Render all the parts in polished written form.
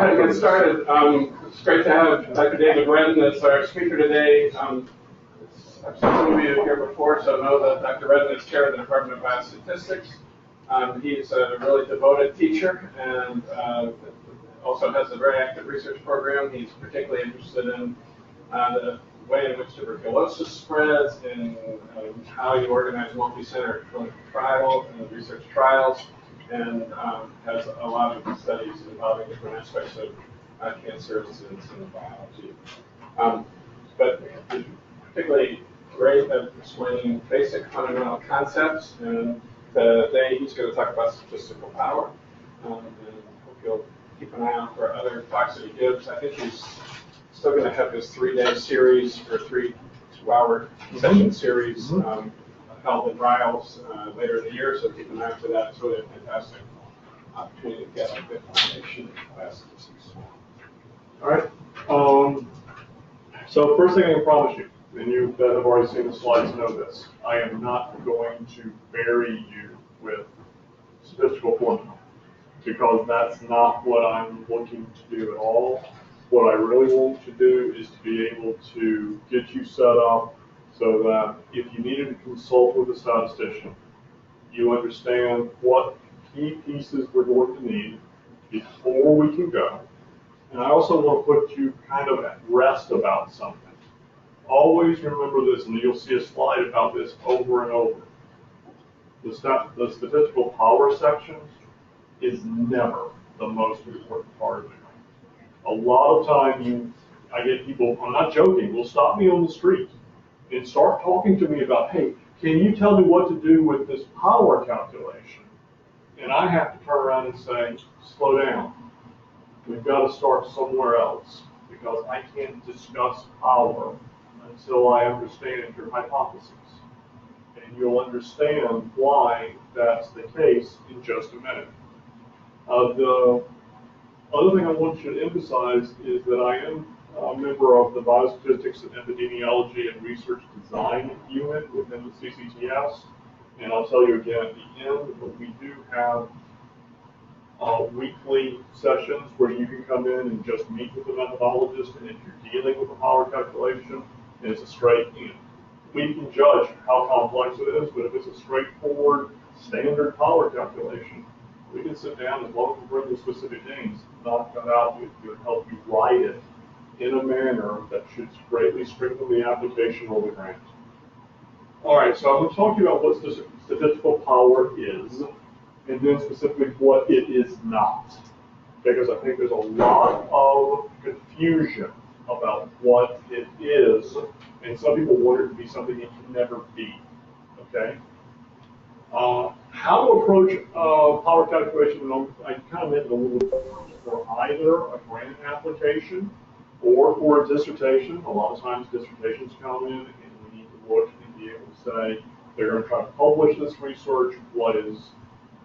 To get started, it's great to have Dr. David Redden as our speaker today. I've seen some of you here before, so know that Dr. Redden is chair of the Department of Biostatistics. He's a really devoted teacher and also has a very active research program. He's particularly interested in the way in which tuberculosis spreads and how you organize multi-center clinical trials and research trials, and has a lot of studies involving different aspects of cancer and biology. But he's particularly great at explaining basic fundamental concepts, and today he's going to talk about statistical power. And hope you'll keep an eye out for other talks that he gives. I think he's still going to have his 3-day series or 3 2-hour session series held in Riles later in the year, so keep an eye out for that. It's really a fantastic opportunity to get a good foundation in biostatistics. All right. So first thing I can promise you, and you that have already seen the slides know this, I am not going to bury you with statistical formula, because that's not what I'm looking to do at all. What I really want to do is to be able to get you set up so that if you needed to consult with a statistician, you understand what key pieces we're going to need before we can go. And I also want to put you kind of at rest about something. Always remember this, and you'll see a slide about this over and over. The statistical power section is never the most important part of it. A lot of time I get people, I'm not joking, will stop me on the street and start talking to me about, hey, can you tell me what to do with this power calculation? And I have to turn around and say, slow down. We've got to start somewhere else, because I can't discuss power until I understand your hypothesis. And you'll understand why that's the case in just a minute. The other thing I want you to emphasize is that I am a member of the Biostatistics and Epidemiology and Research Design unit within the CCTS. And I'll tell you again at the end, but we do have weekly sessions where you can come in and just meet with the methodologist, and if you're dealing with a power calculation, it's a straight, we can judge how complex it is, but if it's a straightforward standard power calculation, we can sit down as long as we bring the specific names, knock that out with you, and help you write it in a manner that should greatly strengthen the application or the grant. All right, so I'm going to talk to you about what statistical power is, and then specifically what it is not, because I think there's a lot of confusion about what it is, and some people want it to be something it can never be, okay? How to approach power calculation, I kind of mentioned a little bit for either a grant application or for a dissertation. A lot of times dissertations come in and we need to look and be able to say, they're going to try to publish this research, what is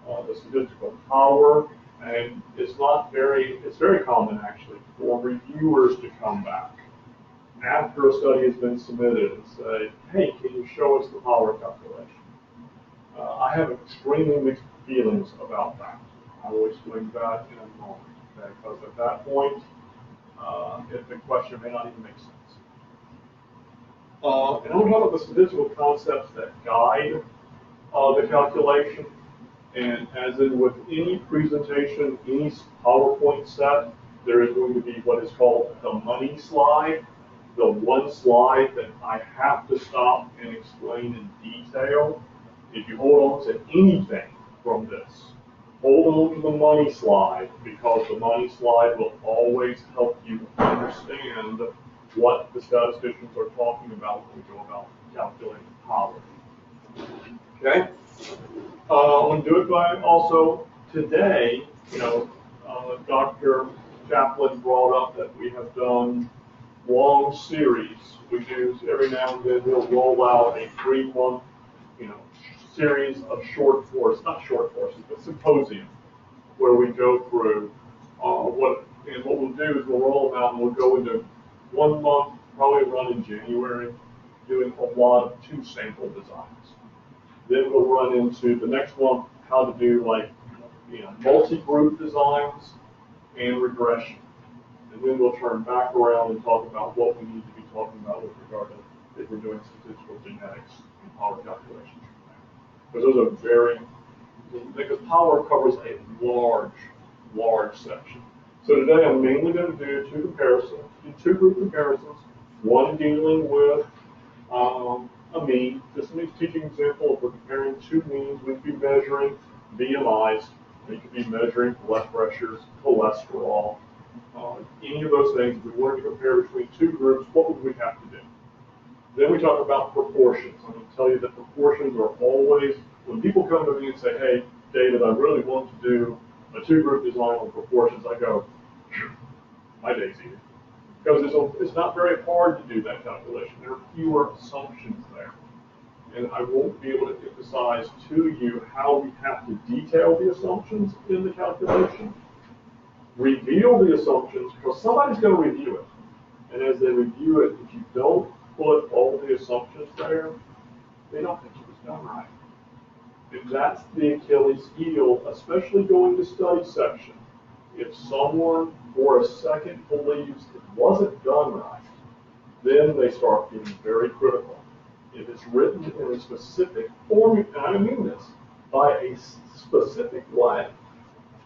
the statistical power, and it's very common actually for reviewers to come back after a study has been submitted and say, hey, can you show us the power calculation? I have extremely mixed feelings about that. I will explain that in a moment, okay? Because at that point, the question may not even make sense. And I want to talk about the statistical concepts that guide the calculation. And as in with any presentation, any PowerPoint set, there is going to be what is called the money slide, the one slide that I have to stop and explain in detail. If you hold on to anything from this, hold on to the money slide, because the money slide will always help you understand what the statisticians are talking about when we go about calculating power. Okay? I'm going to do it by also today, Dr. Chaplin brought up that we have done long series. We do every now and then we'll roll out a 3-month, series of short courses, not short courses, but symposium, where we go through what we'll do is we'll roll them out and we'll go into 1 month, probably run in January, doing a lot of 2 sample designs. Then we'll run into the next one, how to do multi-group designs and regression. and then we'll turn back around and talk about what we need to be talking about with regard to if we're doing statistical genetics and power calculations. Because those are because power covers a large section. So today I'm mainly going to do two group comparisons, one dealing with a mean. Just a teaching example, if we're comparing two means, we could be measuring BMIs, we could be measuring blood pressures, cholesterol, any of those things. If we wanted to compare between two groups, what would we have to do? Then we talk about proportions. I'm going to tell you that proportions are always, when people come to me and say, hey, David, I really want to do a two-group design on proportions, I go, my day's easy. Because it's not very hard to do that calculation. There are fewer assumptions there. And I won't be able to emphasize to you how we have to detail the assumptions in the calculation, reveal the assumptions, because somebody's going to review it. And as they review it, if you don't put all the assumptions there, they don't think it was done right. And that's the Achilles heel, especially going to study section. If someone for a second believes it wasn't done right, then they start getting very critical. If it's written in a specific form, and I mean this, by a specific way,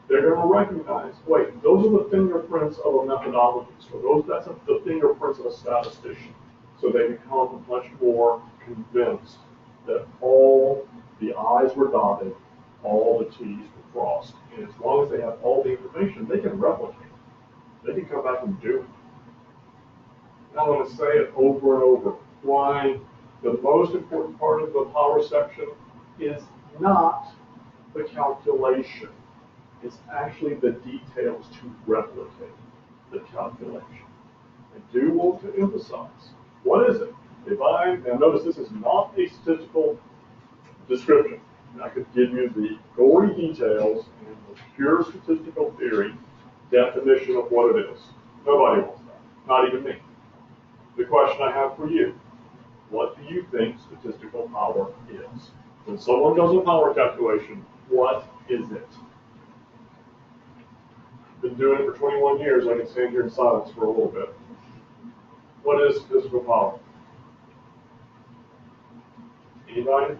they're going to recognize, wait, those are the fingerprints of a methodologist, or that's the fingerprints of a statistician. So they become much more convinced that all the I's were dotted, all the T's were crossed. And as long as they have all the information, they can replicate it. They can come back and do it. I'm going to say it over and over. Why the most important part of the power section is not the calculation. It's actually the details to replicate the calculation. I do want to emphasize, what is it? Now notice this is not a statistical description. And I could give you the gory details and the pure statistical theory definition of what it is. Nobody wants that, not even me. The question I have for you, what do you think statistical power is? When someone does a power calculation, what is it? Been doing it for 21 years. I can stand here in silence for a little bit. What is statistical power? Anybody?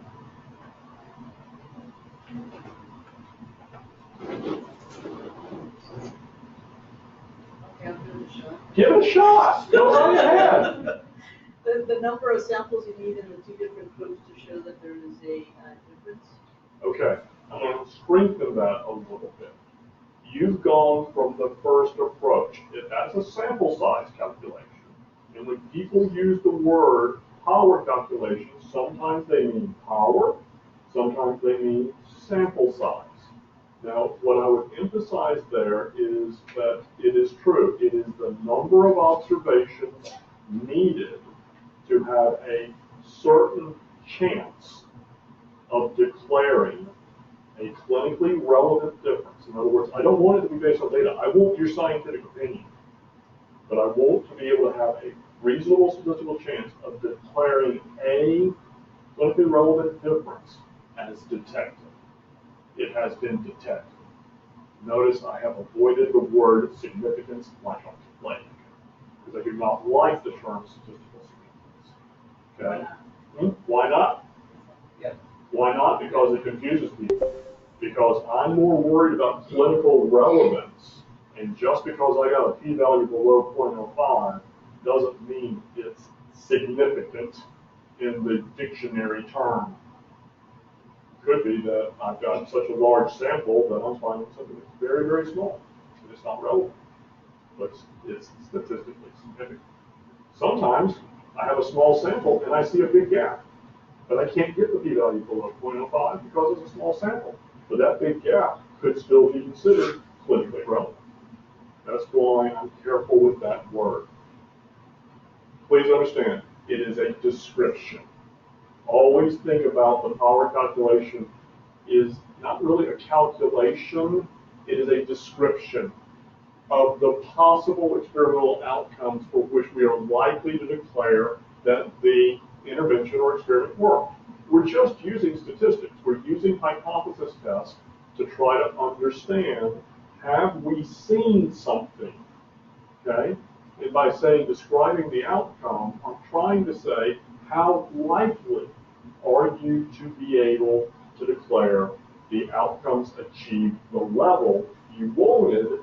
Give it a shot. Go right ahead. The number of samples you need in the two different groups to show that there is a difference. Okay, I'm going to strengthen that a little bit. You've gone from the first approach. That's a sample size calculation. And when people use the word power calculation, sometimes they mean power, sometimes they mean sample size. Now, what I would emphasize there is that it is true. It is the number of observations needed to have a certain chance of declaring a clinically relevant difference. In other words, I don't want it to be based on data. I want your scientific opinion. But I want to be able to have a reasonable statistical chance of declaring a clinically relevant difference as detected. It has been detected. Notice I have avoided the word significance like a plague, because I do not like the term statistical significance. Okay? Why not? Yep. Why not? Because it confuses people. Because I'm more worried about clinical relevance, and just because I got a p-value below 0.05 doesn't mean it's significant in the dictionary term. Could be that I've got such a large sample that I'm finding something that's very, very small, and it's not relevant, but it's statistically significant. Sometimes I have a small sample and I see a big gap, but I can't get the p-value below 0.05 because it's a small sample. But that big gap could still be considered clinically relevant. That's why I'm careful with that word. Please understand, it is a description. Always think about the power calculation is not really a calculation, it is a description of the possible experimental outcomes for which we are likely to declare that the intervention or experiment worked. We're just using statistics. We're using hypothesis tests to try to understand, have we seen something? okay? And by saying describing the outcome, I'm trying to say how likely are you to be able to declare the outcomes achieved the level you wanted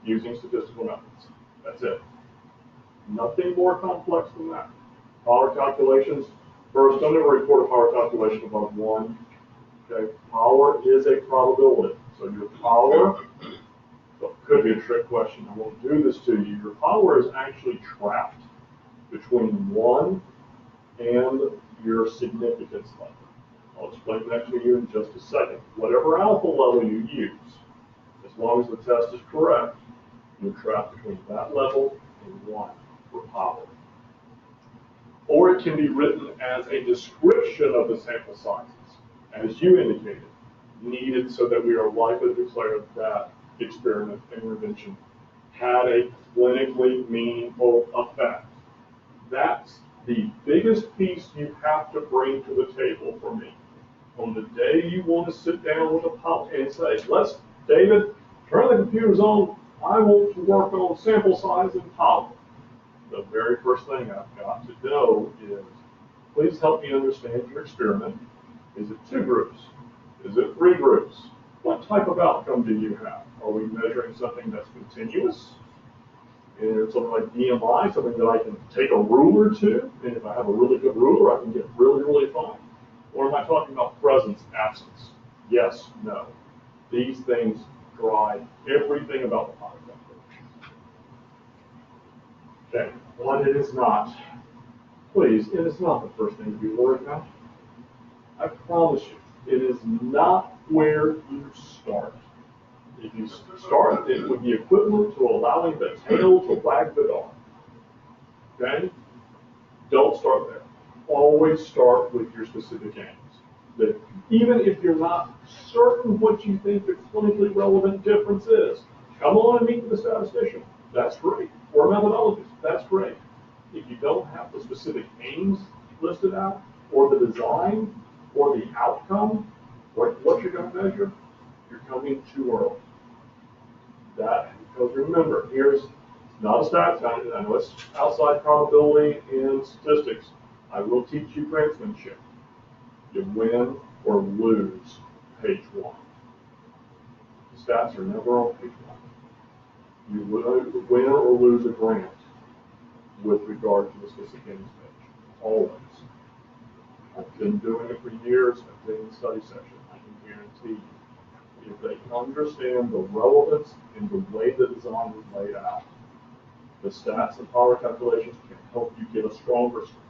using statistical methods. That's it. Nothing more complex than that. Power calculations, first, don't ever report a power calculation above 1. Okay, power is a probability. So your power, well, could be a trick question, I won't do this to you. Your power is actually trapped between 1 and your significance level. I'll explain that to you in just a second. Whatever alpha level you use, as long as the test is correct, you're trapped between that level and 1 for power. Or it can be written as a description of the sample sizes, as you indicated, needed so that we are likely to declare that experiment intervention had a clinically meaningful effect. That's the biggest piece you have to bring to the table for me. On the day you want to sit down with a pop and say, let's, David, turn the computers on, I want to work on sample size and power. The very first thing I've got to know is, please help me understand your experiment. Is it 2 groups? Is it 3 groups? What type of outcome do you have? Are we measuring something that's continuous? And something like BMI, something that I can take a ruler to, and if I have a really good ruler, I can get really, really fine? Or am I talking about presence, absence? Yes, no. These things drive everything about the power calculation. Okay, what it is not, please, it is not the first thing to be worried about. I promise you, it is not where you start. If you start, it would be equivalent to allowing the tail to wag the dog. Okay? Don't start there. Always start with your specific aims. That even if you're not certain what you think the clinically relevant difference is, come on and meet with a statistician. That's great. Or a methodologist. That's great. If you don't have the specific aims listed out, or the design, or the outcome, or what you're going to measure, you're coming too early. Because remember, here's not a stats kind. I know it's outside probability and statistics. I will teach you grantsmanship. You win or lose page 1. The stats are never on page 1. You win or lose a grant with regard to the specific aims page. Always. I've been doing it for years. I've been in the study section. I can guarantee you, if they understand the relevance and the way the design is laid out, the stats and power calculations can help you get a stronger score.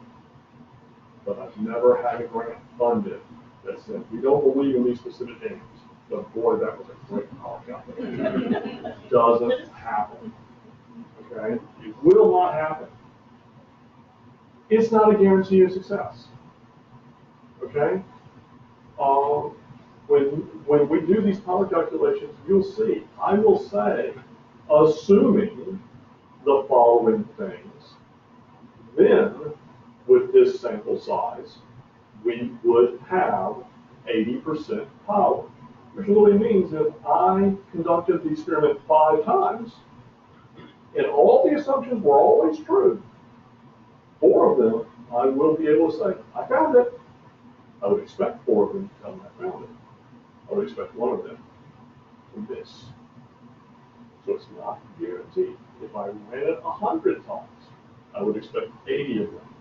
But I've never had a grant funded that said, we don't believe in these specific aims. But boy, that was a great power calculation. Doesn't happen. Okay? It will not happen. It's not a guarantee of success. Okay? When we do these power calculations, you'll see, I will say, assuming the following things, then with this sample size, we would have 80% power, which really means if I conducted the experiment 5 times, and all the assumptions were always true, 4 of them, I will be able to say, I found it. I would expect 4 of them to tell me I found it. I would expect 1 of them to miss. So it's not guaranteed. If I ran it 100 times, I would expect 80 of them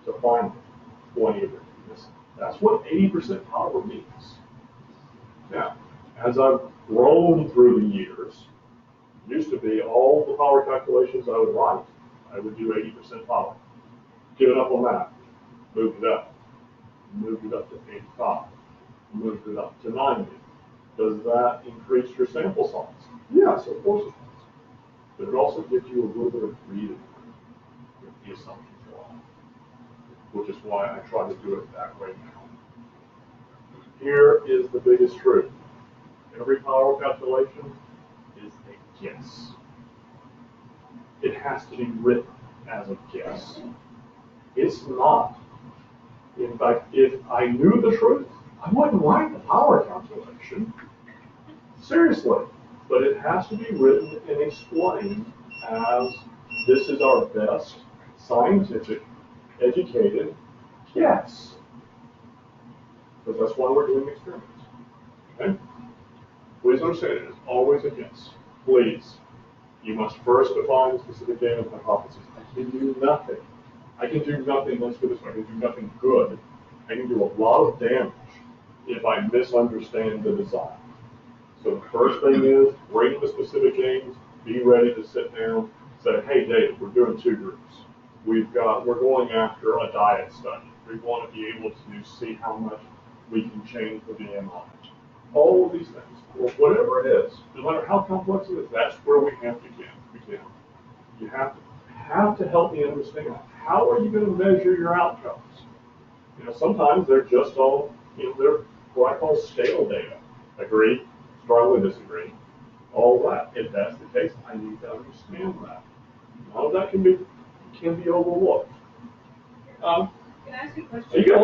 to find it, 20 of them to miss it. That's what 80% power means. Now, as I've grown through the years, it used to be all the power calculations I would write, I would do 80% power. Given up on that, moved it up. Moved it up to 85. Moved it up to 90. Does that increase your sample size? Yes, of course it does. But it also gives you a little bit of freedom if the assumptions are wrong, which is why I try to do it that way now. Here is the biggest truth. Every power calculation is a guess. It has to be written as a guess. It's not. In fact, if I knew the truth, I wouldn't write the power calculation. Seriously. But it has to be written and explained as this is our best scientific, educated guess. Because that's why we're doing experiments. Okay? Please understand it is always a guess. Please. You must first define the specific game of hypothesis. I can do nothing. I can do nothing, let's put it this way, I can do nothing good. I can do a lot of damage if I misunderstand the design. So the first thing is, bring the specific aims, be ready to sit down, say, hey Dave, we're doing 2 groups. We're going after a diet study. We want to be able to see how much we can change the BMI. All of these things, or whatever it is, no matter how complex it is, that's where we have to begin. You have to help me understand, how are you going to measure your outcomes? Sometimes they're just all, they're what I call scale data. Agree, strongly disagree, all that. If that's the case, I need to understand that. None of that can be overlooked. Can I ask you a question? You can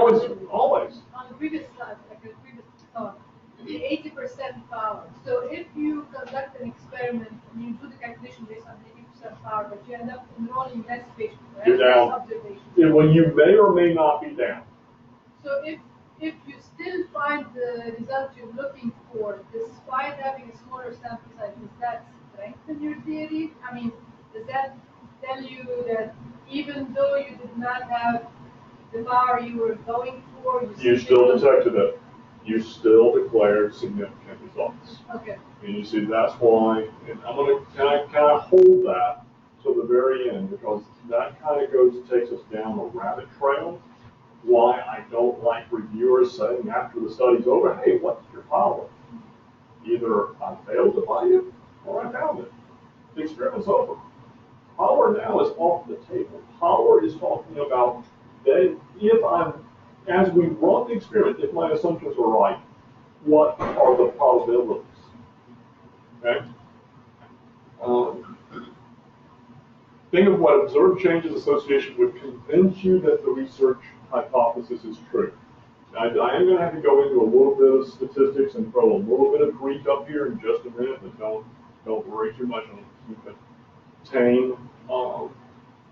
always. On the previous slide, like the previous thought, the 80% power. So if you conduct an experiment and you do the calculation based on 80% power, but you end up enrolling less patients, right? You're down. Observation. Yeah, well, you may or may not be down. So if you still find the result you're looking for, despite having a smaller sample size, does that strengthen your theory? I mean, does that tell you that even though you did not have the power you were going for, You still detected it. You still declared significant results. Okay. And you see, that's why, and can I kind of hold that to the very end, because that kind of takes us down a rabbit trail. Why I don't like reviewers saying after the study's over, hey, what's your power? Either I failed to find it, or I found it. The experiment's over. Power now is off the table. Power is talking about that as we run the experiment, if my assumptions are right, what are the probabilities? Okay? Think of what observed changes association would convince you that the research hypothesis is true. I am going to have to go into a little bit of statistics and throw a little bit of Greek up here in just a minute, but don't worry too much. I'll keep it tame.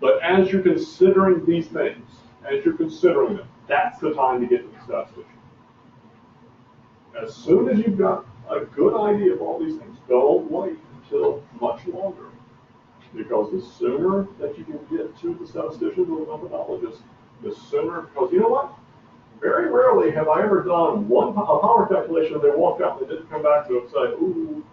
But as you're considering these things, as you're considering them, that's the time to get to the statistician. As soon as you've got a good idea of all these things, don't wait until much longer. Because the sooner that you can get to the statistician or the methodologist, the sooner, because you know what? Very rarely have I ever done a power calculation and they walked out and they didn't come back to it and say, ooh,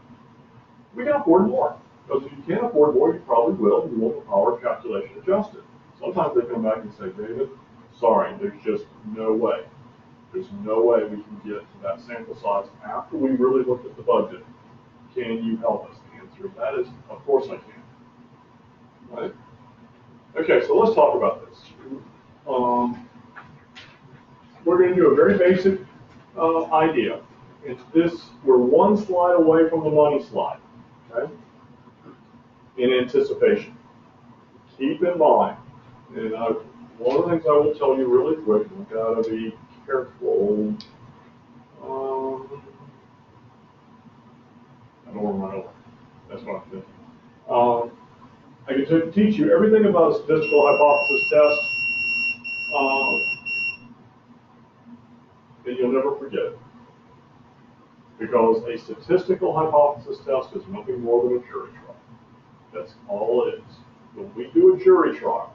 we can afford more. Because if you can't afford more, you probably will. You want the power calculation adjusted. Sometimes they come back and say, David, sorry, there's just no way. There's no way we can get to that sample size after we really looked at the budget. Can you help us? The answer to that is, of course I can. Right? Okay, so let's talk about this. We're going to do a very basic idea. We're one slide away from the money slide. Okay? In anticipation. Keep in mind, and one of the things I will tell you really quick, we've got to be careful. I don't want to run over. That's what I'm thinking. I can teach you everything about a statistical hypothesis test, and you'll never forget it. Because a statistical hypothesis test is nothing more than a jury trial. That's all it is. When we do a jury trial,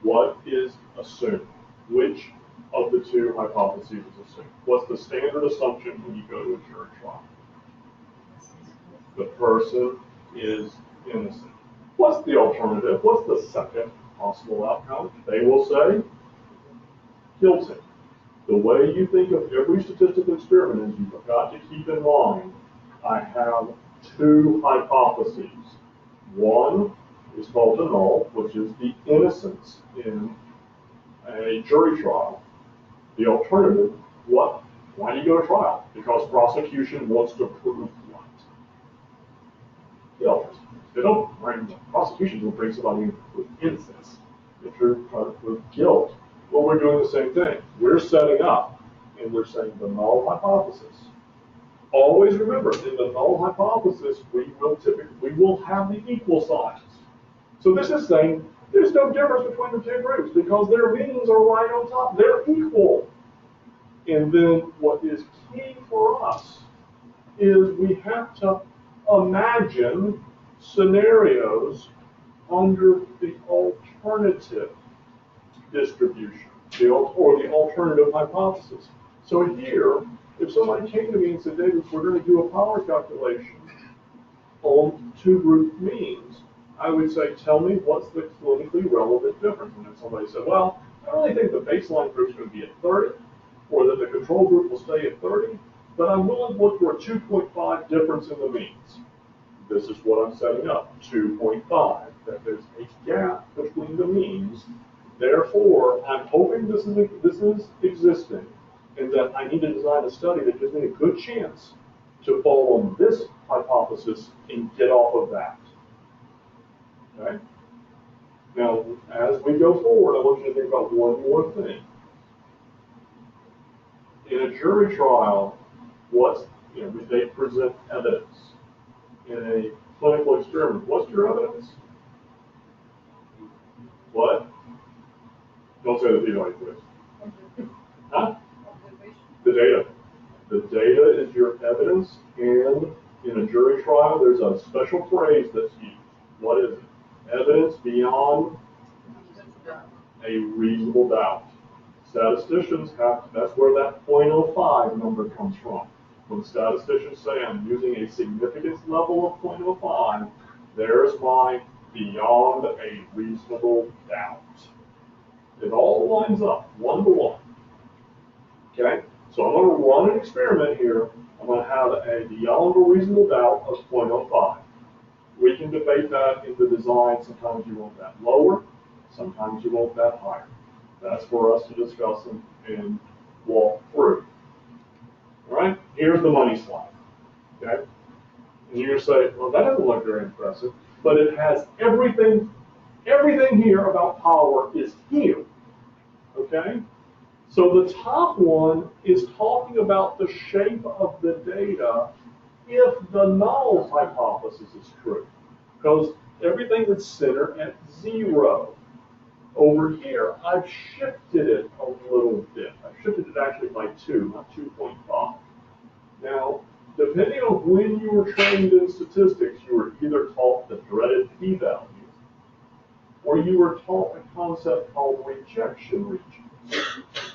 what is assumed? Which of the two hypotheses is assumed? What's the standard assumption when you go to a jury trial? The person is innocent. What's the alternative? What's the second possible outcome? They will say guilty. The way you think of every statistical experiment is you've got to keep in mind, I have two hypotheses. One is called the null, which is the innocence in a jury trial. The alternative, what? Why do you go to trial? Because prosecution wants to prove what? Guilt. They don't bring, prosecution will bring somebody in with innocence. If you're trying to prove guilt, well, we're doing the same thing. We're setting up, and we're saying the null hypothesis. Always remember, in the null hypothesis, we will have the equal signs. So this is saying there's no difference between the two groups because their means are right on top. They're equal. And then what is key for us is we have to imagine scenarios under the alternative distribution, or the alternative hypothesis. So here, if somebody came to me and said, David, we're going to do a power calculation on two group means, I would say, tell me what's the clinically relevant difference. And then somebody said, well, I really think the baseline group's going to be at 30, or that the control group will stay at 30, but I'm willing to look for a 2.5 difference in the means. This is what I'm setting up, 2.5, that there's a gap between the means. Therefore, I'm hoping this is existing, and that I need to design a study that gives me a good chance to fall on this hypothesis and get off of that. Okay? Now, as we go forward, I want you to think about one more thing. In a jury trial, they present evidence. In a clinical experiment, what's your evidence? What? Don't say the p-value, please. Huh? The data. The data is your evidence, and in a jury trial, there's a special phrase that's used. What is it? Evidence beyond a reasonable doubt. Statisticians that's where that 0.05 number comes from. When statisticians say I'm using a significance level of 0.05, there's my beyond a reasonable doubt. It all lines up, 1 to 1. Okay? So I'm going to run an experiment here. I'm going to have a beyond a reasonable doubt of 0.05. We can debate that in the design. Sometimes you want that lower, sometimes you want that higher. That's for us to discuss and walk through. All right? Here's the money slide. Okay? And you're going to say, well, that doesn't look very impressive, but it has everything here about power is here. Okay? So the top one is talking about the shape of the data if the null hypothesis is true. Because everything is centered at 0. Over here, I've shifted it a little bit. I've shifted it actually by 2, not 2.5. Now, depending on when you were trained in statistics, you were either taught the dreaded p-value, or you were taught a concept called rejection regions.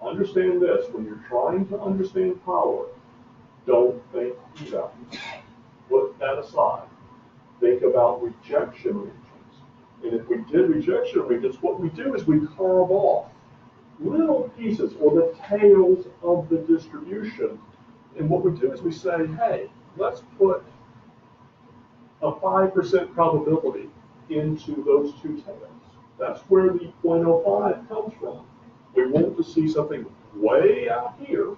Understand this, when you're trying to understand power, don't think p-values. Put that aside. Think about rejection regions. And if we did rejection regions, what we do is we carve off little pieces or the tails of the distribution. And what we do is we say, hey, let's put a 5% probability into those two tails. That's where the 0.05 comes from. We want to see something way out here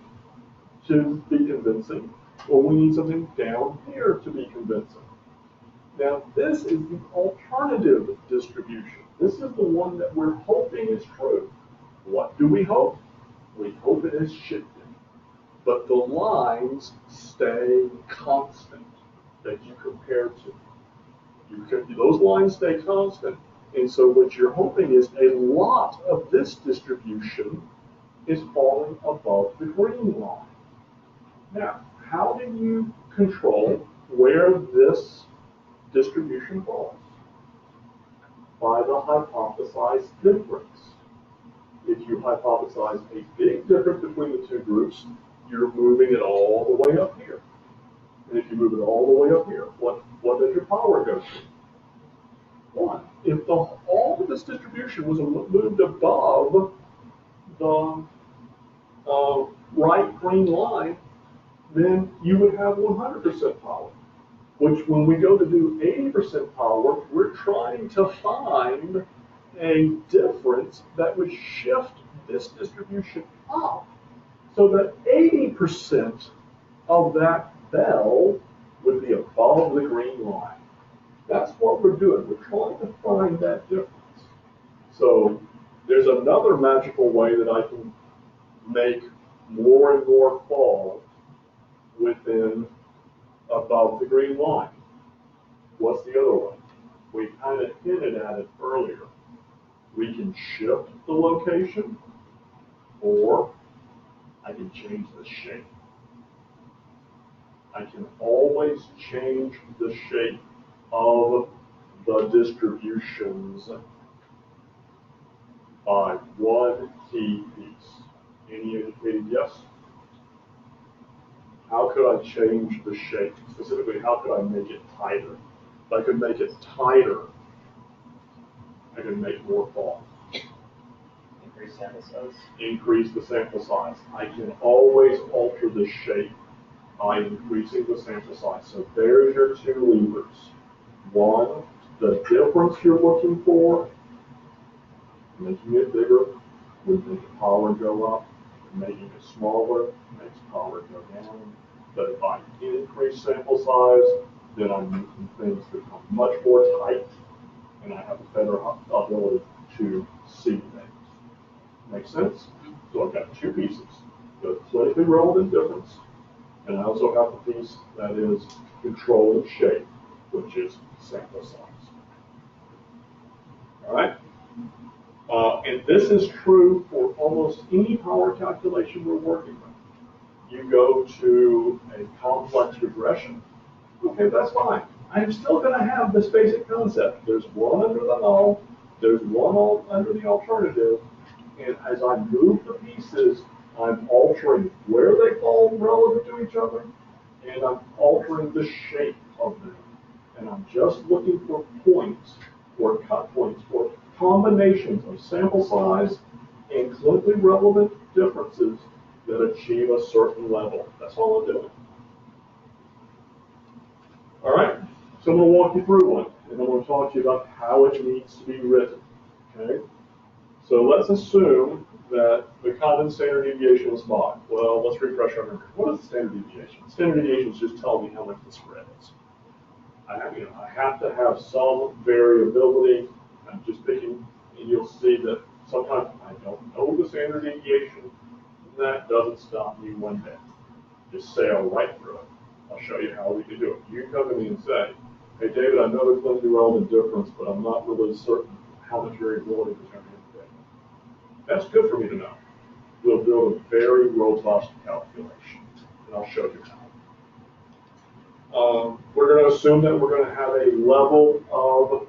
to be convincing, or we need something down here to be convincing. Now, this is the alternative distribution. This is the one that we're hoping is true. What do we hope? We hope it is shifted. But the lines stay constant that you compare to. Those lines stay constant. And so what you're hoping is a lot of this distribution is falling above the green line. Now, how do you control where this distribution falls? By the hypothesized difference. If you hypothesize a big difference between the two groups, you're moving it all the way up here. And if you move it all the way up here, what does your power go to? 1. If all of this distribution was moved above the right green line, then you would have 100% power. Which, when we go to do 80% power, we're trying to find a difference that would shift this distribution up so that 80% of that bell would be above the green line. That's what we're doing. We're trying to find that difference. So there's another magical way that I can make more and more fall within above the green line. What's the other one? hinted at it earlier, we can shift the location, or I can change the shape. I can always change the shape of the distributions by one key piece. Any indicated yes? How could I change the shape? Specifically, how could I make it tighter? If I could make it tighter, I can make more fall. Increase sample size. Increase the sample size. I can always alter the shape by increasing the sample size. So there's your two levers. One, the difference you're looking for, making it bigger would make the power go up. Making it smaller makes power go down. But if I increase sample size, then I'm making things become much more tight, and I have a better ability to see things. Make sense? So I've got two pieces: the clinically relevant difference, and I also have the piece that is controlling shape, which is sample size. All right? And this is true for almost any power calculation we're working with. You go to a complex regression, okay, that's fine. I'm still going to have this basic concept. There's one under the null, there's one under the alternative, and as I move the pieces, I'm altering where they fall relative to each other, and I'm altering the shape of them. And I'm just looking for points, or cut points, or combinations of sample size and clinically relevant differences that achieve a certain level. That's all I'm doing. All right, so I'm going to walk you through one, and I'm going to talk to you about how it needs to be written. Okay, so let's assume that the common standard deviation is 5. Well, let's refresh our memory. What is the standard deviation? Standard deviation is just telling me how much the spread is. I have to have some variability. I'm just picking, and you'll see that sometimes I don't know the standard deviation. That doesn't stop me one bit. Just sail right through it. I'll show you how we can do it. You can come to me and say, hey, David, I know the clinically relevant difference, but I'm not really certain how much variability there's going to be in the data. That's good for me to know. We'll build a very robust calculation, and I'll show you how. We're going to assume that we're going to have a level of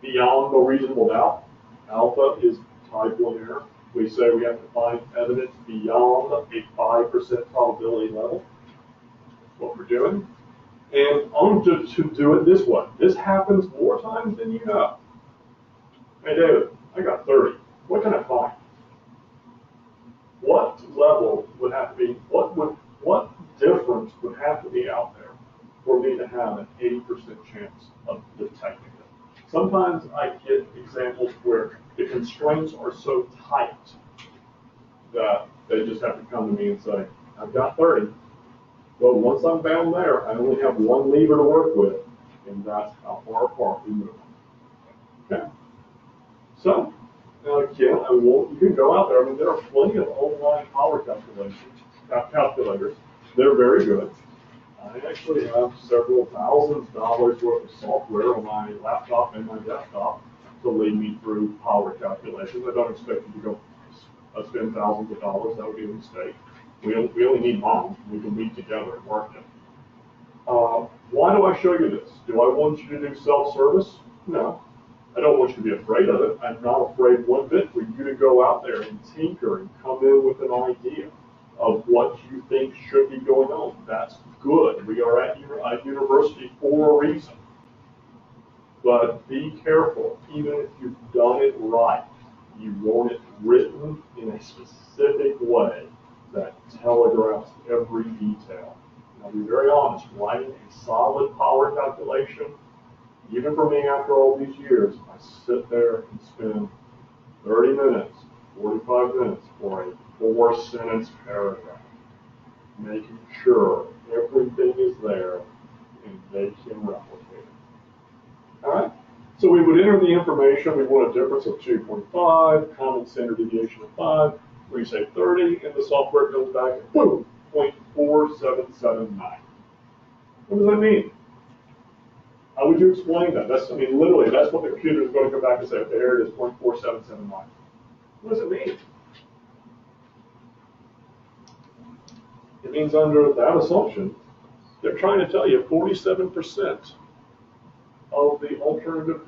beyond the reasonable doubt. Alpha is type linear. We say we have to find evidence beyond a 5% probability level. That's what we're doing. And I'm just to do it this way. This happens more times than you know. Hey, David, I got 30. What can I find? What level would have to be, what difference would have to be out there for me to have an 80% chance of detecting it? Sometimes I get examples where the constraints are so tight that they just have to come to me and say, I've got 30. Well, once I'm bound there, I only have one lever to work with, and that's how far apart we move. Okay? So, now again, you can go out there. I mean, there are plenty of online power calculators. They're very good. I actually have several $1,000s worth of software on my laptop and my desktop to lead me through power calculations. I don't expect you to go spend thousands of dollars. That would be a mistake. We only need one. We can meet together and work it. Why do I show you this? Do I want you to do self-service? No. I don't want you to be afraid of it. I'm not afraid one bit for you to go out there and tinker and come in with an idea of what you think should be going on. That's good. We are at university for a reason. But be careful. Even if you've done it right, you want it written in a specific way that telegraphs every detail. And I'll be very honest, writing a solid power calculation, even for me after all these years, I sit there and spend 30 minutes, 45 minutes for a 4-sentence paragraph, making sure everything is there and they can replicate it. All right? So we would enter the information. We want a difference of 2.5, common standard deviation of 5. We say 30, and the software comes back and boom, 0.4779. What does that mean? How would you explain that? That's, I mean, literally, that's what the computer is going to come back and say, okay, here it is, 0.4779. What does it mean? It means under that assumption, they're trying to tell you 47% of the alternative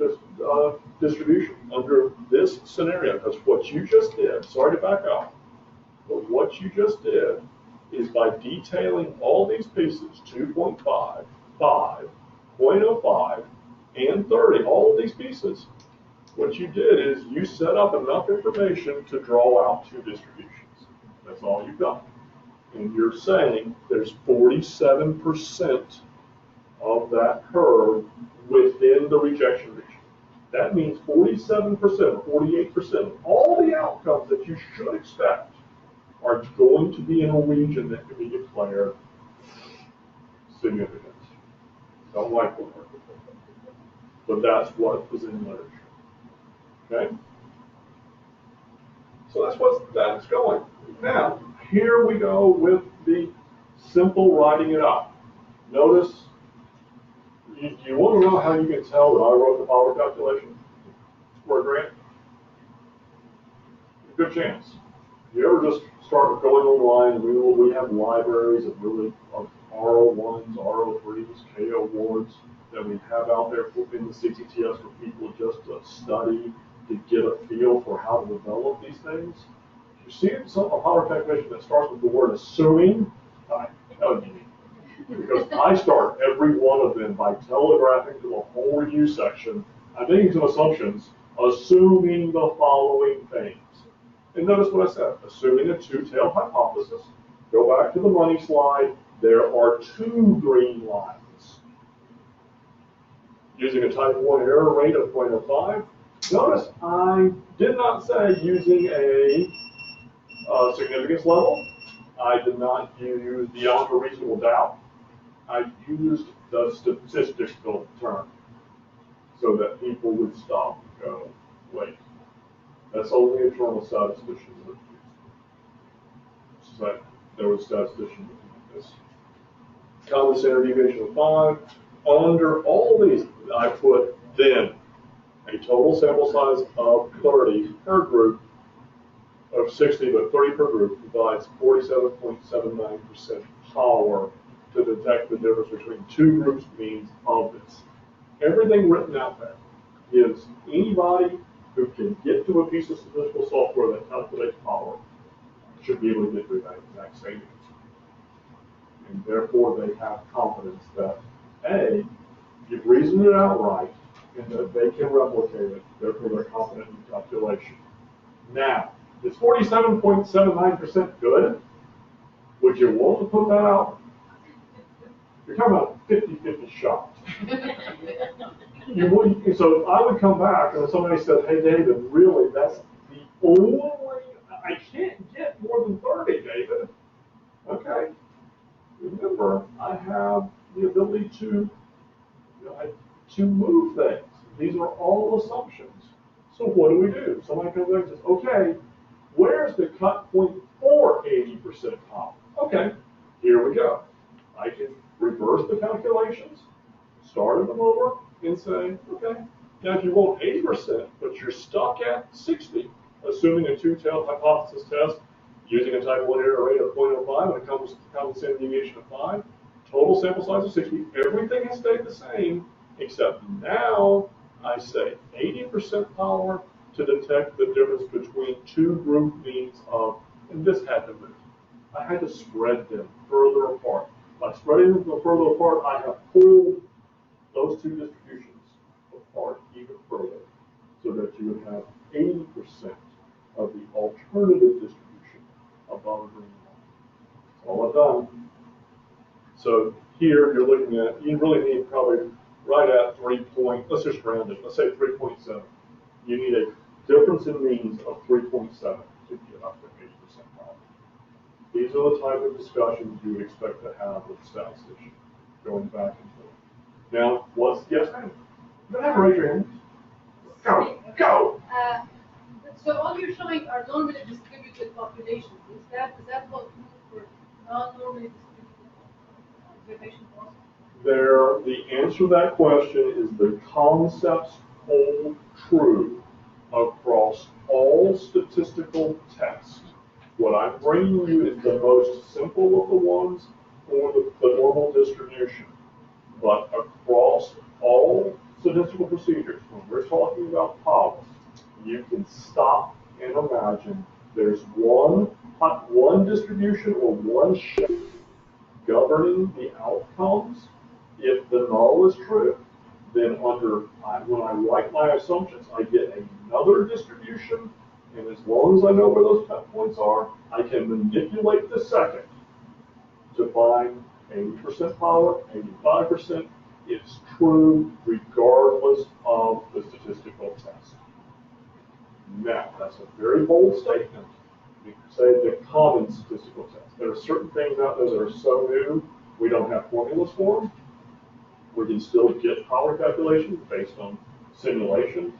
distribution under this scenario. Because what you just did, sorry to back up, but what you just did is by detailing all these pieces, 2.5, 5, 0.05, and 30, all of these pieces, what you did is you set up enough information to draw out two distributions. That's all you've done. And you're saying there's 47% of that curve within the rejection region. That means 47%, 48% of all the outcomes that you should expect are going to be in a region that can be declared significant. Don't like the word, but that's what is in literature. Okay? So that's what that's going. Now, here we go with the simple writing it up. Notice, you want to know how you can tell that I wrote the power calculation for a grant? Good chance. You ever just start going online, and we have libraries of really of R01s, R03s, KO wards that we have out there in the CTTS for people just to study, to get a feel for how to develop these things. You see a power calculation that starts with the word assuming, I tell you, because I start every one of them by telegraphing to the whole review section, I'm making some assumptions, assuming the following things. And notice what I said, assuming a two-tailed hypothesis. Go back to the money slide. There are two green lines. Using a type 1 error rate of 0.05. Notice I did not say using a significance level. I did not use beyond a reasonable doubt. I used the statistical term so that people would stop and go, wait, that's only a term of statistician would use. So there was statistician looking at this. Common standard deviation of 5. Under all these, I put then a total sample size of 30 per group of 60, but 30 per group provides 47.79% power to detect the difference between two groups' means of this. Everything written out there gives anybody who can get to a piece of statistical software that calculates power should be able to get to that exact same answer. And therefore they have confidence that A, you've reasoned it out right, and that they can replicate it, therefore they're confident in the calculation. Now, is 47.79% good? Would you want to put that out? You're talking about a 50-50 shot. So I would come back and if somebody said, hey David, really, that's the only, I can't get more than 30, David. Okay. Remember, I have the ability to move things. These are all assumptions. So what do? Somebody comes back and says, okay, where's the cut point for 80% power? Okay, here we go. I can reverse the calculations, start them over, and say, okay, now if you want 80%, but you're stuck at 60, assuming a two-tailed hypothesis test, using a type 1 error rate of 0.05 and a common standard deviation of 5, total sample size of 60, everything has stayed the same, except now I say 80% power to detect the difference between two group means of, and this had to move. I had to spread them further apart. By spreading them further apart, I have pulled those two distributions apart even further, so that you would have 80% of the alternative distribution above a green line. That's all I've done. So here you're looking at, you really need probably right at 3 point, let's just round it, let's say 3.7. You need a difference in means of 3.7 to get up to 80% power. These are the type of discussions you would expect to have with a statistician, going back and forth. Now, what's, yes ma'am? You don't have to raise your hand. Go! So all you're showing are normally distributed populations. Is that what for non-normally distributed observation also? The answer to that question is the concepts hold true across all statistical tests. What I'm bringing you is the most simple of the ones for the normal distribution. But across all statistical procedures, when we're talking about powers, you can stop and imagine there's one distribution or one shape governing the outcomes. If the null is true, then when I write my assumptions, I get another distribution, and as long as I know where those cut points are, I can manipulate the second to find 80% power, 85%. It's true regardless of the statistical test. Now, that's a very bold statement. We say the common statistical test. There are certain things out there that are so new, we don't have formulas for them. We can still get power calculations based on simulation,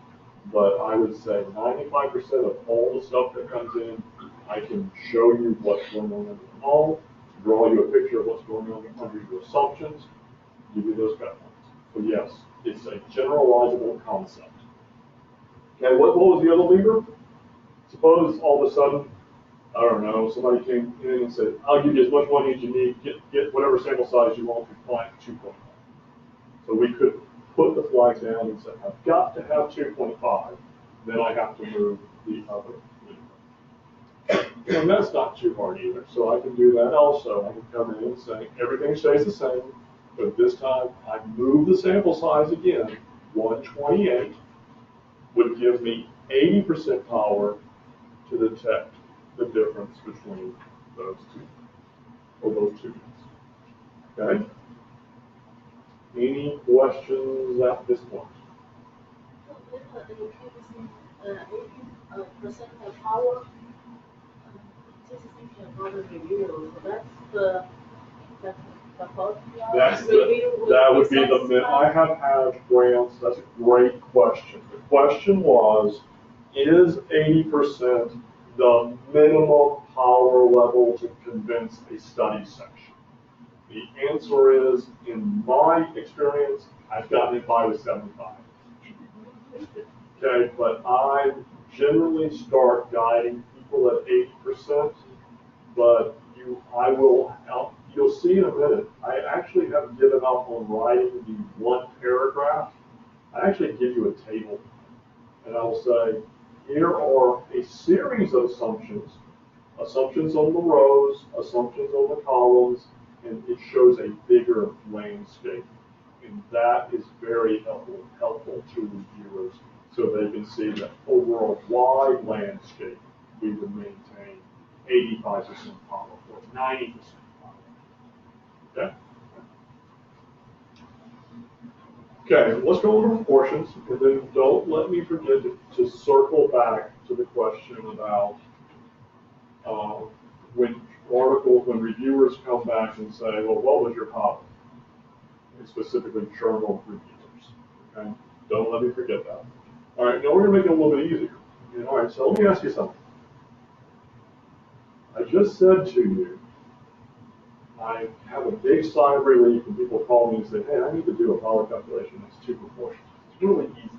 but I would say 95% of all the stuff that comes in, I can show you what's going on under the null, draw you a picture of what's going on under your assumptions, give you those cut points. So yes, it's a generalizable concept. Okay, what was the other lever? Suppose all of a sudden, I don't know, somebody came in and said, I'll give you as much money as you need, get whatever sample size you want to find 2.5. So we could put the flag down and say, I've got to have 2.5, then I have to move the other lever. And that's not too hard either, so I can do that also. I can come in and say, everything stays the same, but this time I move the sample size again. 128 would give me 80% power to detect the difference between those two, or those two units. Okay? Any questions at this point? So if you keep 80% of power, just thinking about the review, so that's the review. That would be the, I have had grants, that's a great question. The question was, is 80% the minimum power level to convince a study section? The answer is, in my experience, I've gotten it by with 75. Okay, but I generally start guiding people at 80%, but you'll see in a minute, I actually have given up on writing the one paragraph. I actually give you a table, and I will say, here are a series of assumptions on the rows, assumptions on the columns, and it shows a bigger landscape. And that is very helpful to reviewers, so they can see that over a wide landscape, we would maintain 85% power or 90% power. Okay? Okay, let's go over proportions, and then don't let me forget to circle back to the question about when reviewers come back and say, well, what was your power? And specifically journal reviewers. Okay? Don't let me forget that. All right, now we're going to make it a little bit easier. All right, so let me ask you something. I just said to you, I have a big sigh of relief when people call me and say, hey, I need to do a power calculation that's two proportions. It's really easy,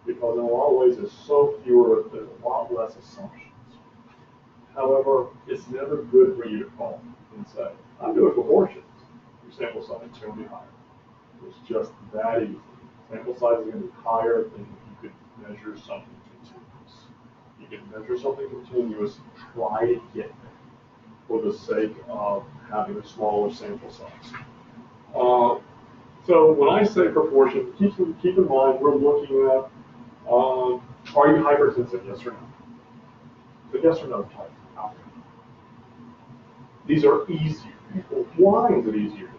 because in a lot of ways there's a lot less assumptions. However, it's never good for you to call and say, I'm doing proportions. Your sample size is going to be higher. It's just that easy. Sample size is going to be higher than if you could measure something continuous. You can measure something continuous, try to get there for the sake of having a smaller sample size. So when I say proportion, keep in mind we're looking at, are you hypertensive, yes or no? The yes or no type. These are easier. Why is it easier?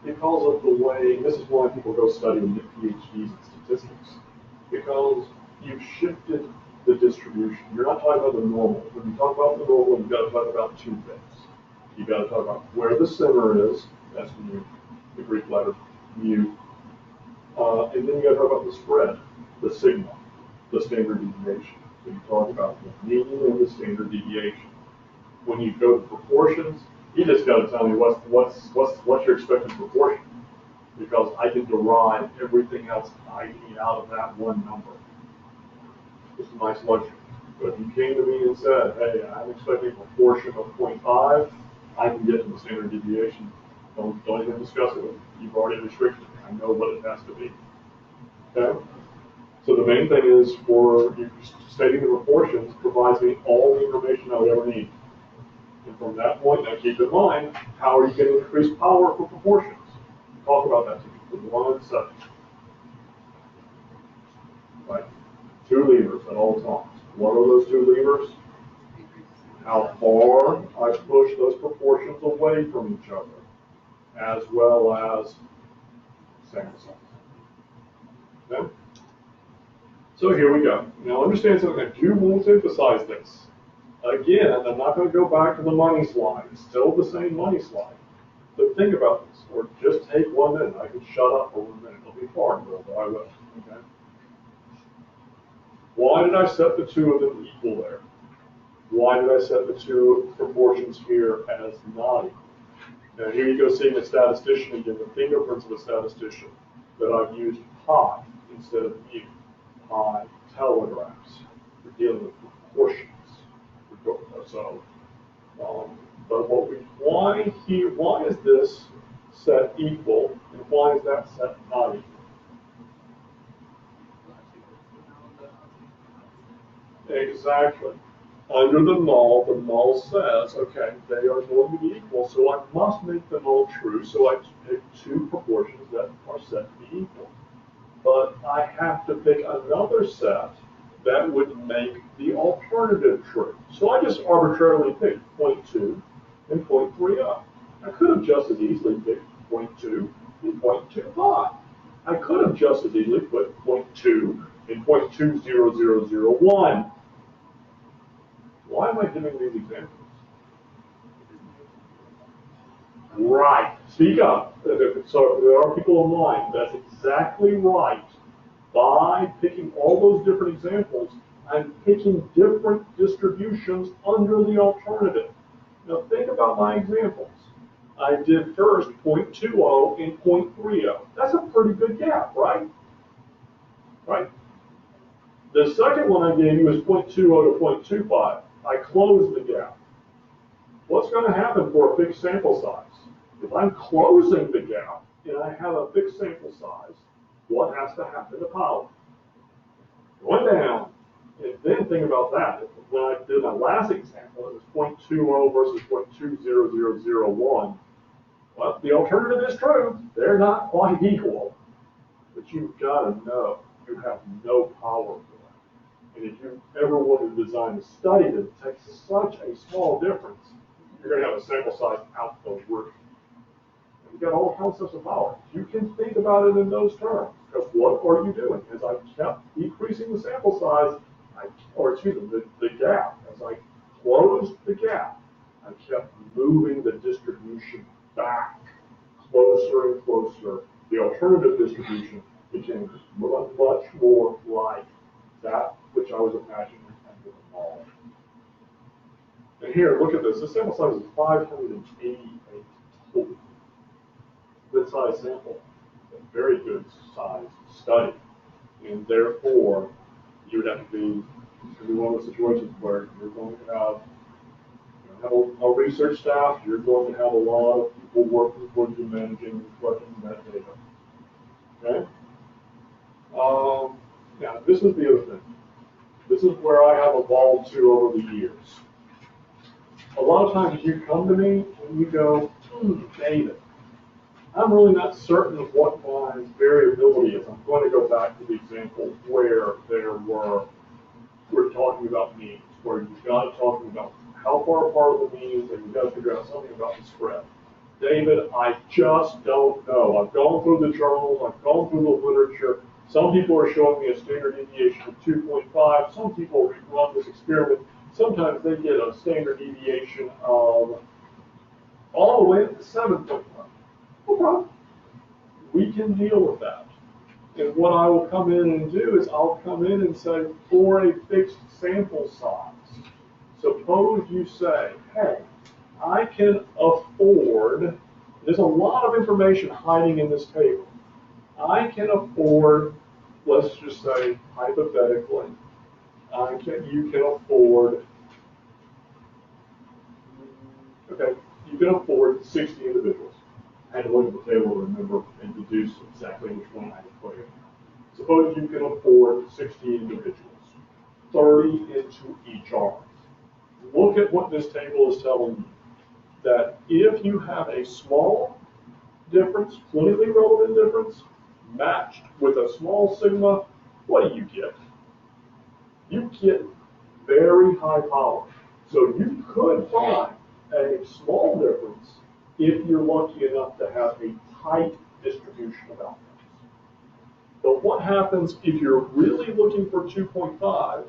Because of the way, this is why people go study and get PhDs in statistics. Because you've shifted the distribution. You're not talking about the normal. When you talk about the normal, you've got to talk about two things. You've got to talk about where the center is, that's mu, the Greek letter mu. And then you got to talk about the spread, the sigma, the standard deviation. So you talk about the mean and the standard deviation. When you go to proportions, you just got to tell me what's your expected proportion. because I can derive everything else I need out of that one number. It's a nice luxury. But if you came to me and said, hey, I'm expecting a proportion of 0.5, I can get to the standard deviation. Don't even discuss it with me. You've already restricted me. I know what it has to be. Okay? So the main thing is for you stating the proportions provides me all the information I would ever need. And from that point, now keep in mind, how are you going to increase power for proportions? Talk about that to me for 1 second. Right? 2 levers at all times. What are those 2 levers? How far I push those proportions away from each other, as well as sample size. Okay? So here we go. Now understand something. I do want to emphasize this. Again, I'm not going to go back to the money slide. It's still the same money slide. But think about this. Or just take 1 minute. I can shut up for 1 minute. It'll be far more, but I will. Okay? Why did I set the 2 of them equal there? Why did I set the 2 proportions here as not equal? Now here you go seeing a statistician again, the fingerprints of a statistician, that I've used pi instead of mu. Pi telegraphs. We're dealing with proportions. So, but why is this set equal, and why is that set not equal? Exactly. Under the null says, okay, they are going to be equal, so I must make the null true, so I pick 2 proportions that are set to be equal. But I have to pick another set that would make the alternative true. So I just arbitrarily picked 0.2 and 0.30. I could have just as easily picked 0.2 and 0.25. I could have just as easily put 0.2 and 0.20001. Why am I giving these examples? Right. Speak up. So there are people online. That's exactly right. By picking all those different examples, I'm picking different distributions under the alternative. Now think about my examples. I did first 0.20 and 0.30. That's a pretty good gap, right? Right? The second one I gave you is 0.20 to 0.25. I closed the gap. What's going to happen for a fixed sample size? If I'm closing the gap and I have a fixed sample size, what has to happen to power? Going down. And then think about that. When I did my last example, it was 0.20 versus 0.20001. Well, the alternative is true. They're not quite equal. But you've got to know you have no power for that. And if you ever want to design a study that takes such a small difference, you're going to have a sample size out the roof. You've got all concepts of power. You can think about it in those terms. Because what are you doing? As I kept decreasing the sample size, the gap, as I closed the gap, I kept moving the distribution back closer and closer. The alternative distribution became much more like that which I was imagining under the model. And here, look at this. The sample size is 588 total. Good size sample, a very good size study. And therefore, you would have to be in one of those situations where you're going to have a research staff, you're going to have a lot of people working for you managing and collecting that data. Okay? Now, this is the other thing. This is where I have evolved to over the years. A lot of times you come to me and you go, David, I'm really not certain of what my variability is. I'm going to go back to the example where we're talking about means, where you've got to talk about how far apart are the means, and you've got to figure out something about the spread. David, I just don't know. I've gone through the journals, I've gone through the literature. Some people are showing me a standard deviation of 2.5. Some people run this experiment. Sometimes they get a standard deviation of all the way up to 7.5. No problem. We can deal with that. And what I will come in and do is I'll come in and say, for a fixed sample size, suppose you say, hey, I can afford There's a lot of information hiding in this table. I can afford, let's just say hypothetically, you can afford, okay, you can afford 60 individuals. I had to look at the table to remember and deduce exactly which one I had to put in. Suppose you can afford 60 individuals, 30 into each arm. Look at what this table is telling you, that if you have a small difference, clinically relevant difference, matched with a small sigma, what do you get? You get very high power. So you could find a small difference if you're lucky enough to have a tight distribution of outcomes. But what happens if you're really looking for 2.5,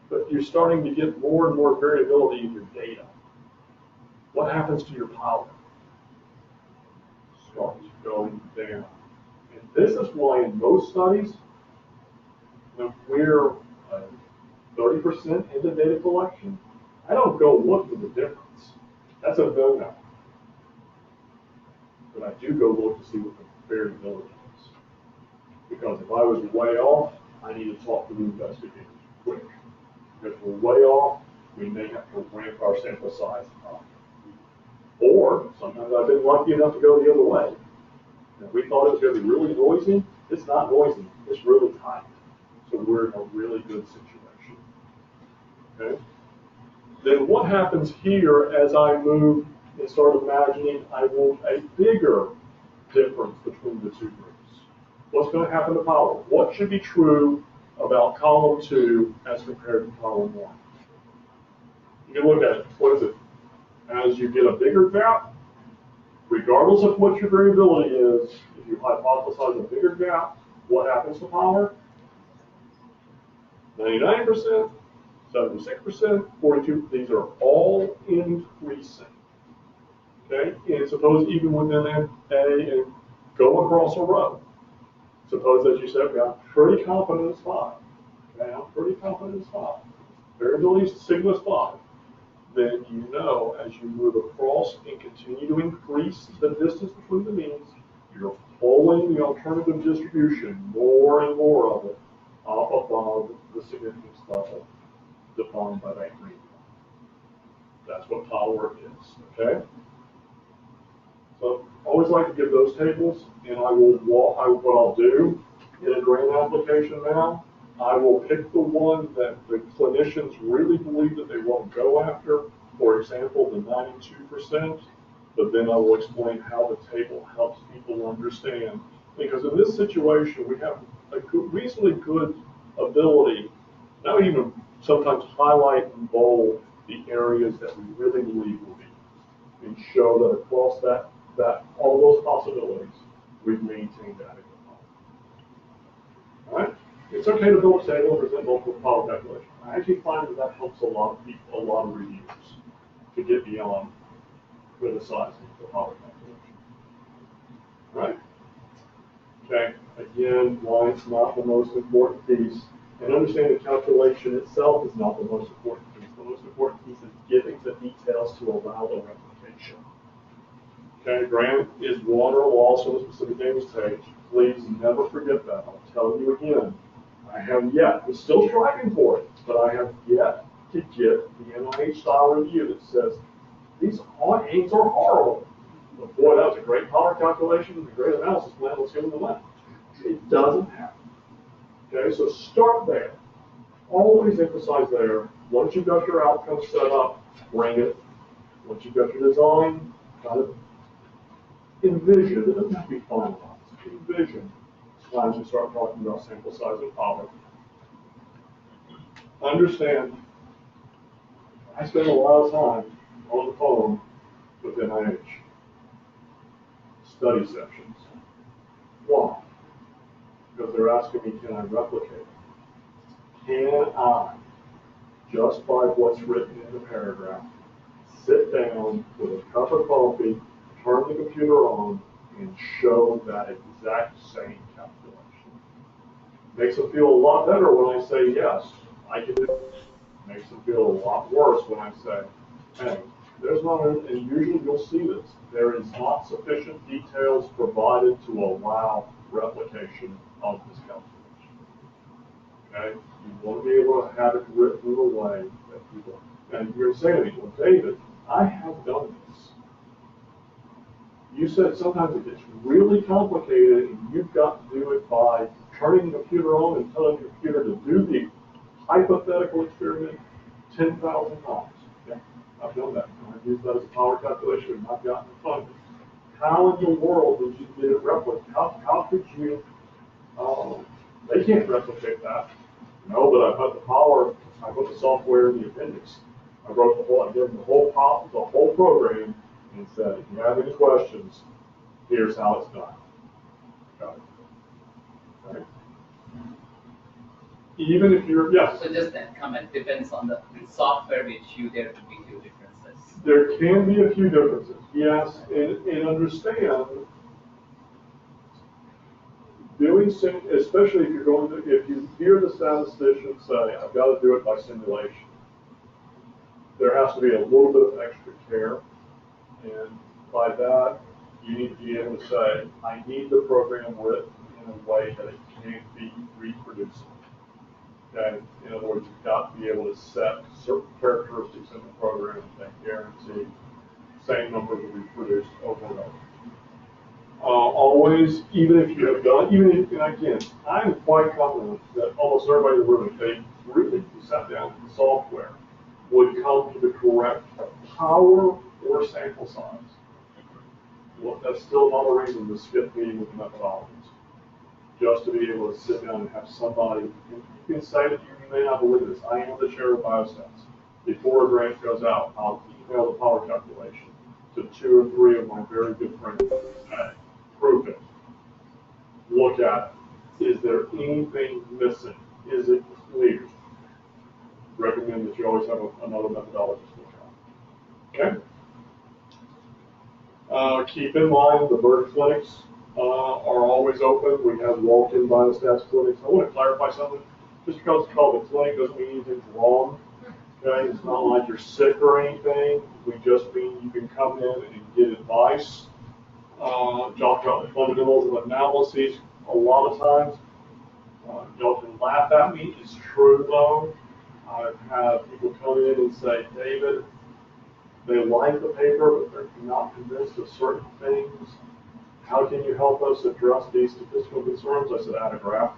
but you're starting to get more and more variability in your data? What happens to your power? Starts going down. And this is why in most studies, when we're 30% into data collection, I don't go look for the difference. That's a no-no. But I do go look to see what the variability is. Because if I was way off, I need to talk to the investigators quick. If we're way off, we may have to ramp our sample size up. Or sometimes I've been lucky enough to go the other way. If we thought it was going to be really noisy, it's not noisy, it's really tight. So we're in a really good situation. Okay? Then what happens here as I move and start imagining I want a bigger difference between the two groups? What's going to happen to power? What should be true about column 2 as compared to column 1? You can look at it. What is it? As you get a bigger gap, regardless of what your variability is, if you hypothesize a bigger gap, what happens to power? 99%, 76%, 42%, these are all increasing. Okay, and suppose even within A and go across a row. Suppose that you say, okay, I'm pretty confident it's 5. Okay, I'm pretty confident it's 5. Variability is sigma is 5. Then you know as you move across and continue to increase the distance between the means, you're pulling the alternative distribution, more and more of it, up above the significance level defined by that green line. That's what power is, okay? So I always like to give those tables, and what I'll do in a grant application now, I will pick the one that the clinicians really believe that they want to go after, for example, the 92%, but then I will explain how the table helps people understand. Because in this situation, we have a reasonably good ability, not even sometimes highlight and bold the areas that we really believe will be, and show that across that all those possibilities, we've maintained adequate power. All right? It's okay to build a table and present multiple power calculations. I actually find that helps a lot of people, a lot of reviewers, to get beyond criticizing the power calculation. All right? Okay, again, why it's not the most important piece. And understand the calculation itself is not the most important piece. The most important piece is giving the details to allow the replication. Okay, grant is water loss on a specific damage stage. Please never forget that. I'll tell you again. we're still striving for it, but I have yet to get the NIH style review that says these aims are horrible. But boy, that was a great power calculation and a great analysis plan. Let's give them the money. It doesn't happen. Okay, so start there. Always emphasize there. Once you've got your outcomes set up, bring it. Once you've got your design, kind of envision. It doesn't have to be finalized. Envision. As you start talking about sample size and power. Understand, I spend a lot of time on the phone with NIH. Study sessions. Why? Because they're asking me, can I replicate it? Can I, just by what's written in the paragraph, sit down with a cup of coffee, turn the computer on, and show that exact same calculation? Makes them feel a lot better when I say, yes, I can do it. Makes them feel a lot worse when I say, hey, There's not, and usually you'll see this, there is not sufficient details provided to allow replication of this calculation. Okay? You want to be able to have it written in a way that people, and you're saying to me, well, David, I have done this. You said sometimes it gets really complicated and you've got to do it by turning the computer on and telling the computer to do the hypothetical experiment 10,000 times. Yeah, I've done that. I've used that as a power calculation and I've gotten it funded. How in the world would you get it replicated? How could you, they can't replicate that. No, but I put the power, I put the software in the appendix. I wrote the whole, I gave them the whole program and said, if you have any questions, here's how it's done. Got it. Okay. Even if you're, yes? So just that comment depends on the software which you there to be few differences. There can be a few differences, yes, and understand doing, especially if you're going to, if you hear the statistician say, I've got to do it by simulation, there has to be a little bit of extra care, and by that, you need to be able to say, I need the program written in a way that it can't be reproducible. Okay? In other words, you've got to be able to set certain characteristics in the program that guarantee same numbers will be produced over and over. Always, even if you have done, and again, I'm quite confident that almost everybody in the room, if they really sat down with the software, would come to the correct power or sample size. Well, that's still not a reason to skip meeting with the methodologies. Just to be able to sit down and have somebody, you can say that you may not believe this. I am the chair of Biostats. Before a grant goes out, I'll email the power calculation to 2 or 3 of my very good friends. Prove it. Look at it. Is there anything missing? Is it clear? Recommend that you always have another methodologist look at it. Okay? Keep in mind the bird clinics are always open. We have walk-in biostats clinics. I want to clarify something. Just because it's called a clinic doesn't mean anything's wrong. Okay? It's not like you're sick or anything. We just mean you can come in and get advice. Talk about the fundamentals of analyses. A lot of times, y'all can laugh at me. It's true though. I've had people come in and say, David, they like the paper, but they're not convinced of certain things. How can you help us address these statistical concerns? I said, add a graph.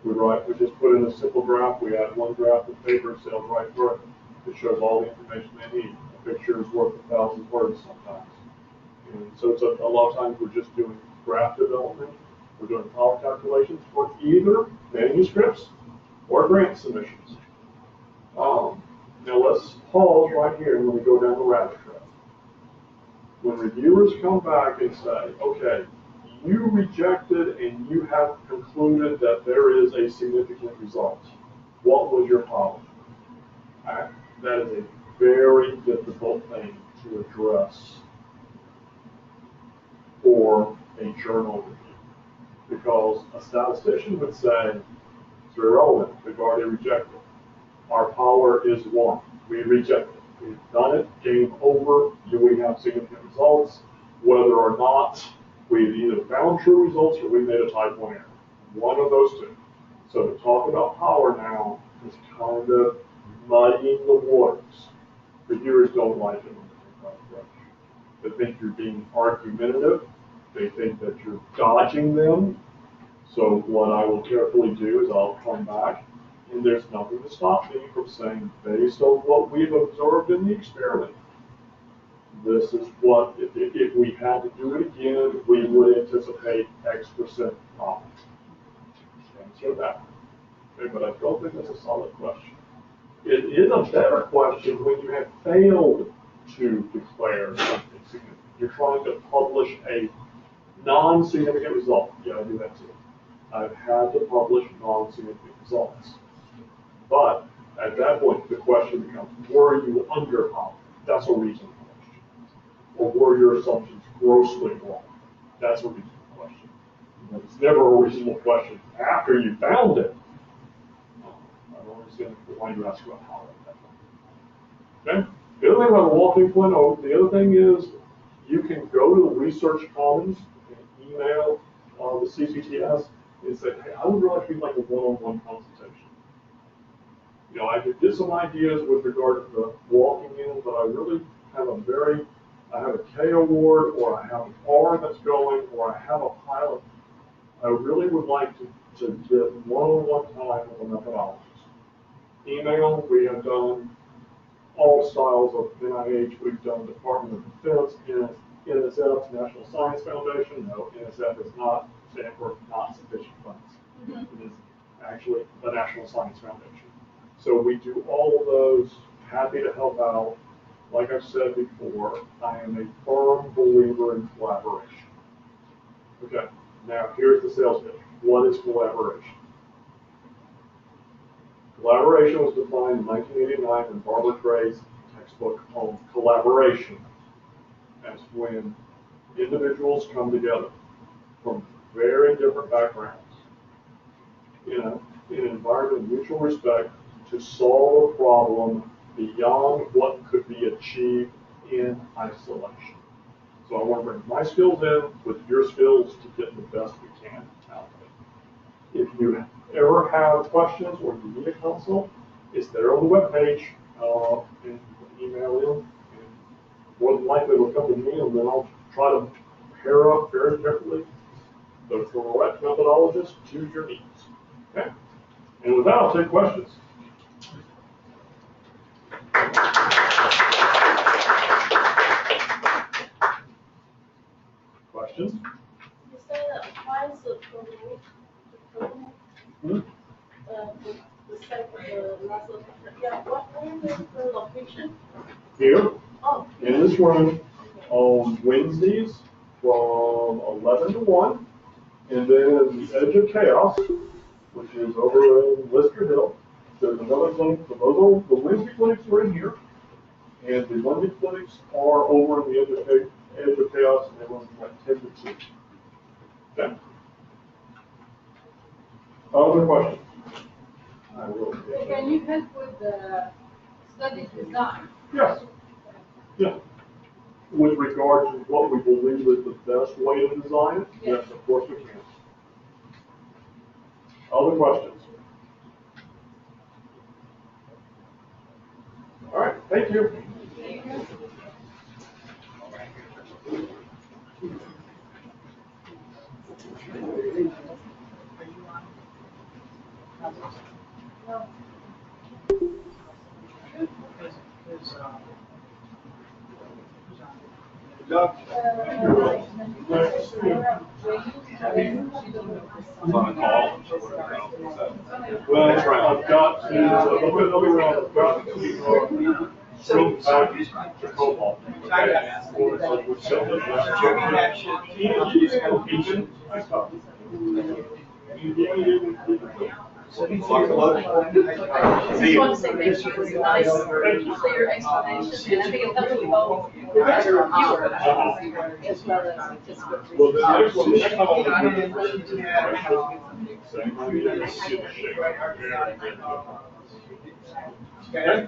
We just put in a simple graph. We add one graph of paper and sails right through it. It shows all the information they need. A picture is worth 1,000 words sometimes. And so it's a lot of times we're just doing graph development. We're doing power calculations for either manuscripts or grant submissions. Now let's pause right here and let me go down the rabbit trail. When reviewers come back and say, okay, you rejected and you have concluded that there is a significant result, what was your policy? That is a very difficult thing to address for a journal review, because a statistician would say, it's irrelevant, we've already rejected. Our power is 1. We reject it. We've done it, game over, we have significant results, whether or not we've either found true results or we made a type 1 error. One of those two. So to talk about power now is kind of muddying the waters. Reviewers don't like it when they talk about approach. They think you're being argumentative. They think that you're dodging them. So what I will carefully do is I'll come back, and there's nothing to stop me from saying, based on what we've observed in the experiment, this is what, if we had to do it again, we would anticipate X% profit. Answer that. Okay, but I don't think that's a solid question. It is a better question when you have failed to declare something significant. You're trying to publish a non-significant result. Yeah, I do that too. I've had to publish non-significant results. But at that point, the question becomes, were you underpowered? That's a reasonable question. Or were your assumptions grossly wrong? That's a reasonable question. But it's never a reasonable question after you found it. I don't understand why you ask about how at that point. Okay? The other thing about walking point, oh, the other thing is you can go to the Research Commons and email the CCTS and say, hey, I would really like a one-on-one consultation. You know, I could get some ideas with regard to the walking in, but I really have I have a K award, or I have an R that's going, or I have a pilot. I really would like to get one-on-one time with a methodologist. Email, we have done all styles of NIH. We've done Department of Defense, NSF, National Science Foundation. No, NSF is not stand for not sufficient funds. It is actually the National Science Foundation. So we do all of those, happy to help out. Like I've said before, I am a firm believer in collaboration. Okay, now here's the sales pitch. What is collaboration? Collaboration was defined in 1989 in Barbara Gray's textbook on collaboration as when individuals come together from very different backgrounds in an environment of mutual respect to solve a problem beyond what could be achieved in isolation. So I want to bring my skills in with your skills to get the best we can out of it. If you ever have questions or you need a consult, it's there on the webpage, and you can email in, and more than likely it'll come to me, and then I'll try to pair up very carefully the correct methodologist to your needs. Okay? And with that, I'll take questions. Questions? You say that twice the last of yeah, where is the location? Here, Oh. in this room, on Wednesdays from 11 to 1, and then the Edge of Chaos, which is over in Lister Hill. There's another clinic. So those are the Wednesday clinics are in here, and the Monday clinics are over in the Edge of Chaos, and they run from like 10 to 2. Okay. Other questions? I will. Can you help with the study design? Yes. Yeah. With regard to what we believe is the best way to design it, yes, of course we can. Other questions? All right, thank you. Doug. I'm on a call. Well, I've got to, I've got to swing back to Cobalt. I just want to say thank you for the nice, clear explanation, and I think it helps you both, you as well as participants. Well, the next one, next time I'll be